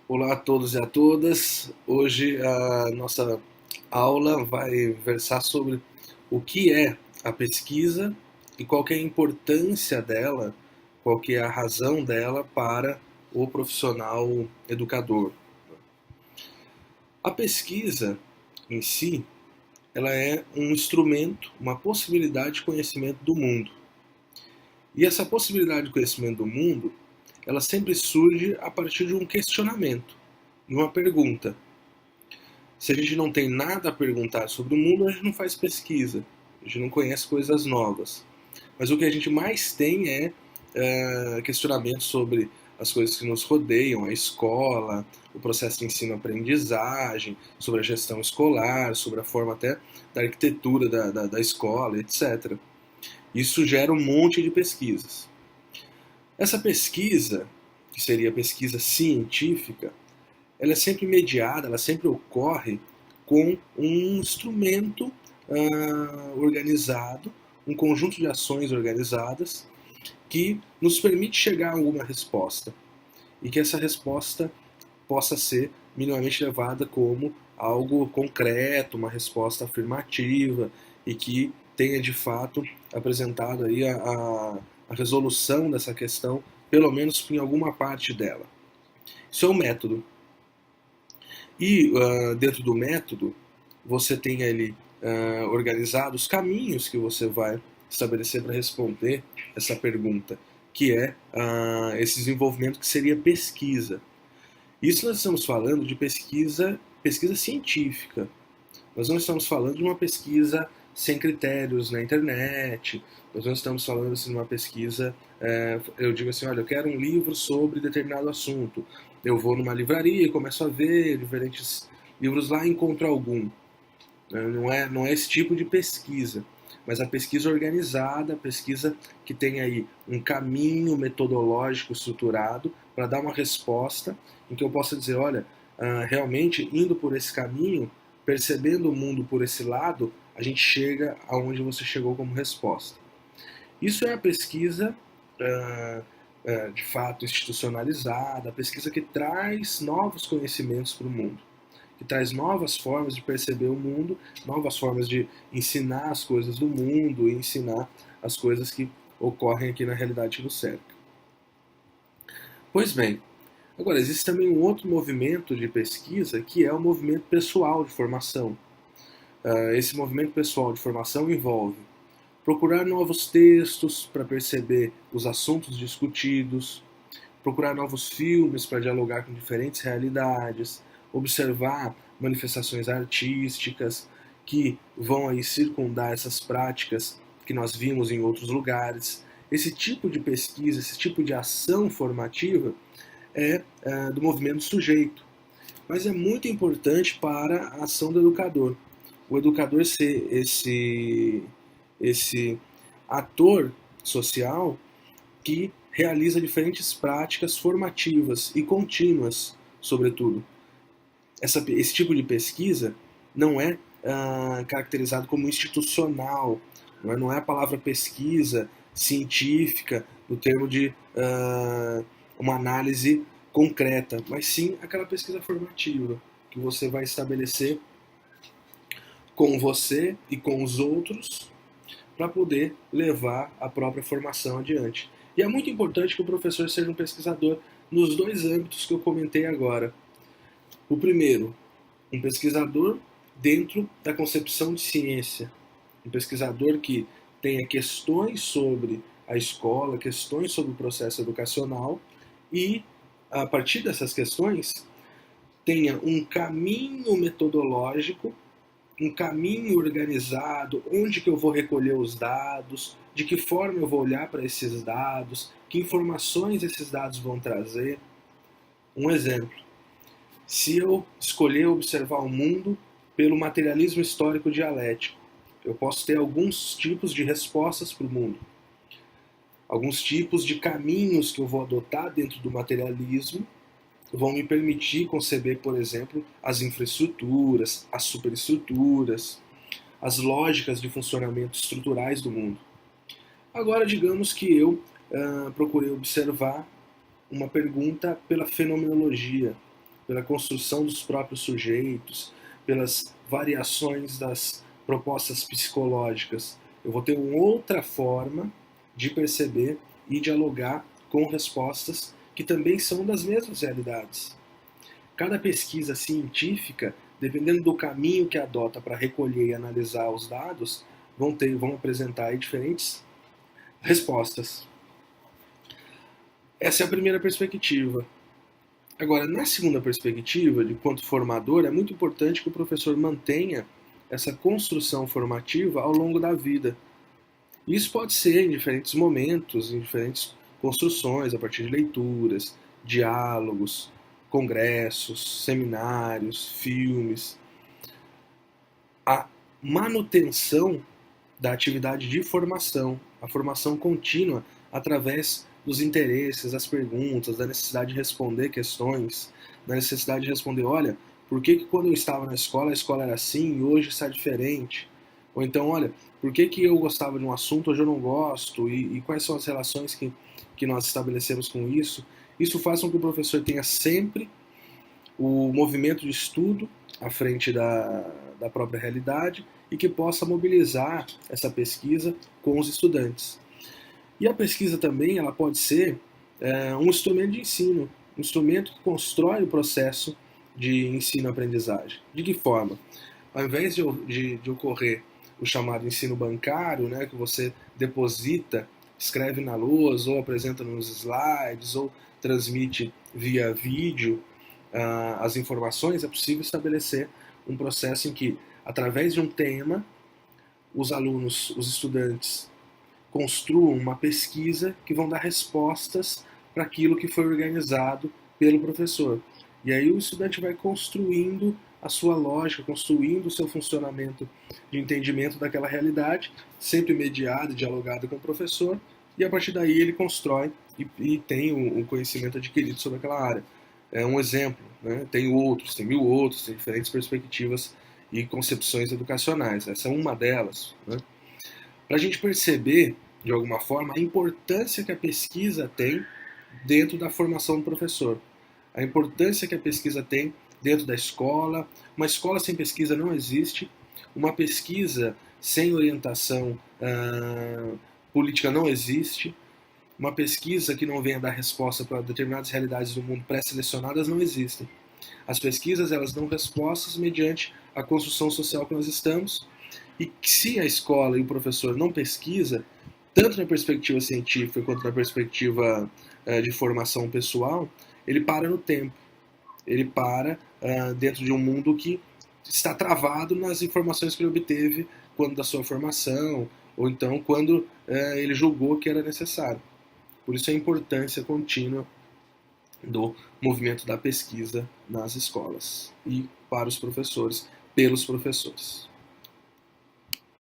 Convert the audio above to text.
Olá a todos e a todas. Hoje a nossa aula vai versar sobre o que é a pesquisa e qual que é a importância dela, qual que é a razão dela para o profissional educador. A pesquisa em si, ela é um instrumento, uma possibilidade de conhecimento do mundo. E essa possibilidade de conhecimento do mundo, ela sempre surge a partir de um questionamento, de uma pergunta. Se a gente não tem nada a perguntar sobre o mundo, a gente não faz pesquisa, a gente não conhece coisas novas. Mas o que a gente mais tem é questionamentos sobre as coisas que nos rodeiam, a escola, o processo de ensino-aprendizagem, sobre a gestão escolar, sobre a forma até da arquitetura da escola, etc. Isso gera um monte de pesquisas. Essa pesquisa, que seria a pesquisa científica, ela é sempre mediada, ela sempre ocorre com um instrumento organizado, um conjunto de ações organizadas que nos permite chegar a alguma resposta e que essa resposta possa ser minimamente levada como algo concreto, uma resposta afirmativa e que tenha de fato apresentado aí a resolução dessa questão, pelo menos em alguma parte dela. Isso é um método. E dentro do método, você tem ali organizado os caminhos que você vai estabelecer para responder essa pergunta, que é esse desenvolvimento que seria pesquisa. Isso nós estamos falando de pesquisa científica. Nós não estamos falando de uma pesquisa sem critérios na internet. Nós não estamos falando assim, de uma pesquisa. Eu digo assim: olha, eu quero um livro sobre determinado assunto. Eu vou numa livraria e começo a ver diferentes livros lá e encontro algum. Não é esse tipo de pesquisa, mas a pesquisa organizada, a pesquisa que tem aí um caminho metodológico estruturado para dar uma resposta em que eu possa dizer, olha, realmente indo por esse caminho, percebendo o mundo por esse lado, a gente chega aonde você chegou como resposta. Isso é a pesquisa de fato institucionalizada, a pesquisa que traz novos conhecimentos para o mundo, que traz novas formas de perceber o mundo, novas formas de ensinar as coisas do mundo e ensinar as coisas que ocorrem aqui na realidade que nos cerca. Pois bem, agora existe também um outro movimento de pesquisa que é o movimento pessoal de formação. Esse movimento pessoal de formação envolve procurar novos textos para perceber os assuntos discutidos, procurar novos filmes para dialogar com diferentes realidades, observar manifestações artísticas que vão aí circundar essas práticas que nós vimos em outros lugares. Esse tipo de pesquisa, esse tipo de ação formativa é do movimento sujeito, mas é muito importante para a ação do educador. O educador ser esse ator social que realiza diferentes práticas formativas e contínuas, sobretudo. Esse tipo de pesquisa não é caracterizado como institucional, não é a palavra pesquisa científica no termo de uma análise concreta, mas sim aquela pesquisa formativa que você vai estabelecer com você e com os outros para poder levar a própria formação adiante. E é muito importante que o professor seja um pesquisador nos dois âmbitos que eu comentei agora. O primeiro, um pesquisador dentro da concepção de ciência, um pesquisador que tenha questões sobre a escola, questões sobre o processo educacional e, a partir dessas questões, tenha um caminho metodológico, um caminho organizado, onde que eu vou recolher os dados, de que forma eu vou olhar para esses dados, que informações esses dados vão trazer. Um exemplo, se eu escolher observar o mundo pelo materialismo histórico dialético, eu posso ter alguns tipos de respostas para o mundo, alguns tipos de caminhos que eu vou adotar dentro do materialismo vão me permitir conceber, por exemplo, as infraestruturas, as superestruturas, as lógicas de funcionamento estruturais do mundo. Agora, digamos que eu procurei observar uma pergunta pela fenomenologia, pela construção dos próprios sujeitos, pelas variações das propostas psicológicas. Eu vou ter uma outra forma de perceber e dialogar com respostas que também são das mesmas realidades. Cada pesquisa científica, dependendo do caminho que adota para recolher e analisar os dados, vão apresentar aí diferentes respostas. Essa é a primeira perspectiva. Agora, na segunda perspectiva, de quanto formador, é muito importante que o professor mantenha essa construção formativa ao longo da vida. Isso pode ser em diferentes momentos, em diferentes construções, a partir de leituras, diálogos, congressos, seminários, filmes. A manutenção da atividade de formação, a formação contínua através dos interesses, das perguntas, da necessidade de responder questões, da necessidade de responder, olha, por que quando eu estava na escola, a escola era assim e hoje está diferente? Ou então, olha, por que eu gostava de um assunto, hoje eu não gosto? E quais são as relações que nós estabelecemos com isso? Isso faz com que o professor tenha sempre o movimento de estudo à frente da própria realidade e que possa mobilizar essa pesquisa com os estudantes. E a pesquisa também ela pode ser um instrumento de ensino, um instrumento que constrói o processo de ensino-aprendizagem. De que forma? Ao invés de ocorrer o chamado ensino bancário, né, que você deposita, escreve na lousa, ou apresenta nos slides, ou transmite via vídeo as informações, é possível estabelecer um processo em que, através de um tema, os alunos, os estudantes, construam uma pesquisa que vão dar respostas para aquilo que foi organizado pelo professor. E aí o estudante vai construindo a sua lógica, construindo o seu funcionamento de entendimento daquela realidade, sempre mediado e dialogado com o professor, e a partir daí ele constrói e tem um conhecimento adquirido sobre aquela área. É um exemplo, né? Tem outros, tem mil outros, tem diferentes perspectivas e concepções educacionais. Essa é uma delas, né? Para a gente perceber, de alguma forma, a importância que a pesquisa tem dentro da formação do professor, a importância que a pesquisa tem dentro da escola. Uma escola sem pesquisa não existe, uma pesquisa sem orientação política não existe, uma pesquisa que não venha dar resposta para determinadas realidades do mundo pré-selecionadas não existem. As pesquisas elas dão respostas mediante a construção social que nós estamos, e se a escola e o professor não pesquisa, tanto na perspectiva científica quanto na perspectiva de formação pessoal, ele para no tempo. Ele para dentro de um mundo que está travado nas informações que ele obteve quando da sua formação, ou então quando ele julgou que era necessário. Por isso a importância contínua do movimento da pesquisa nas escolas e para os professores, pelos professores.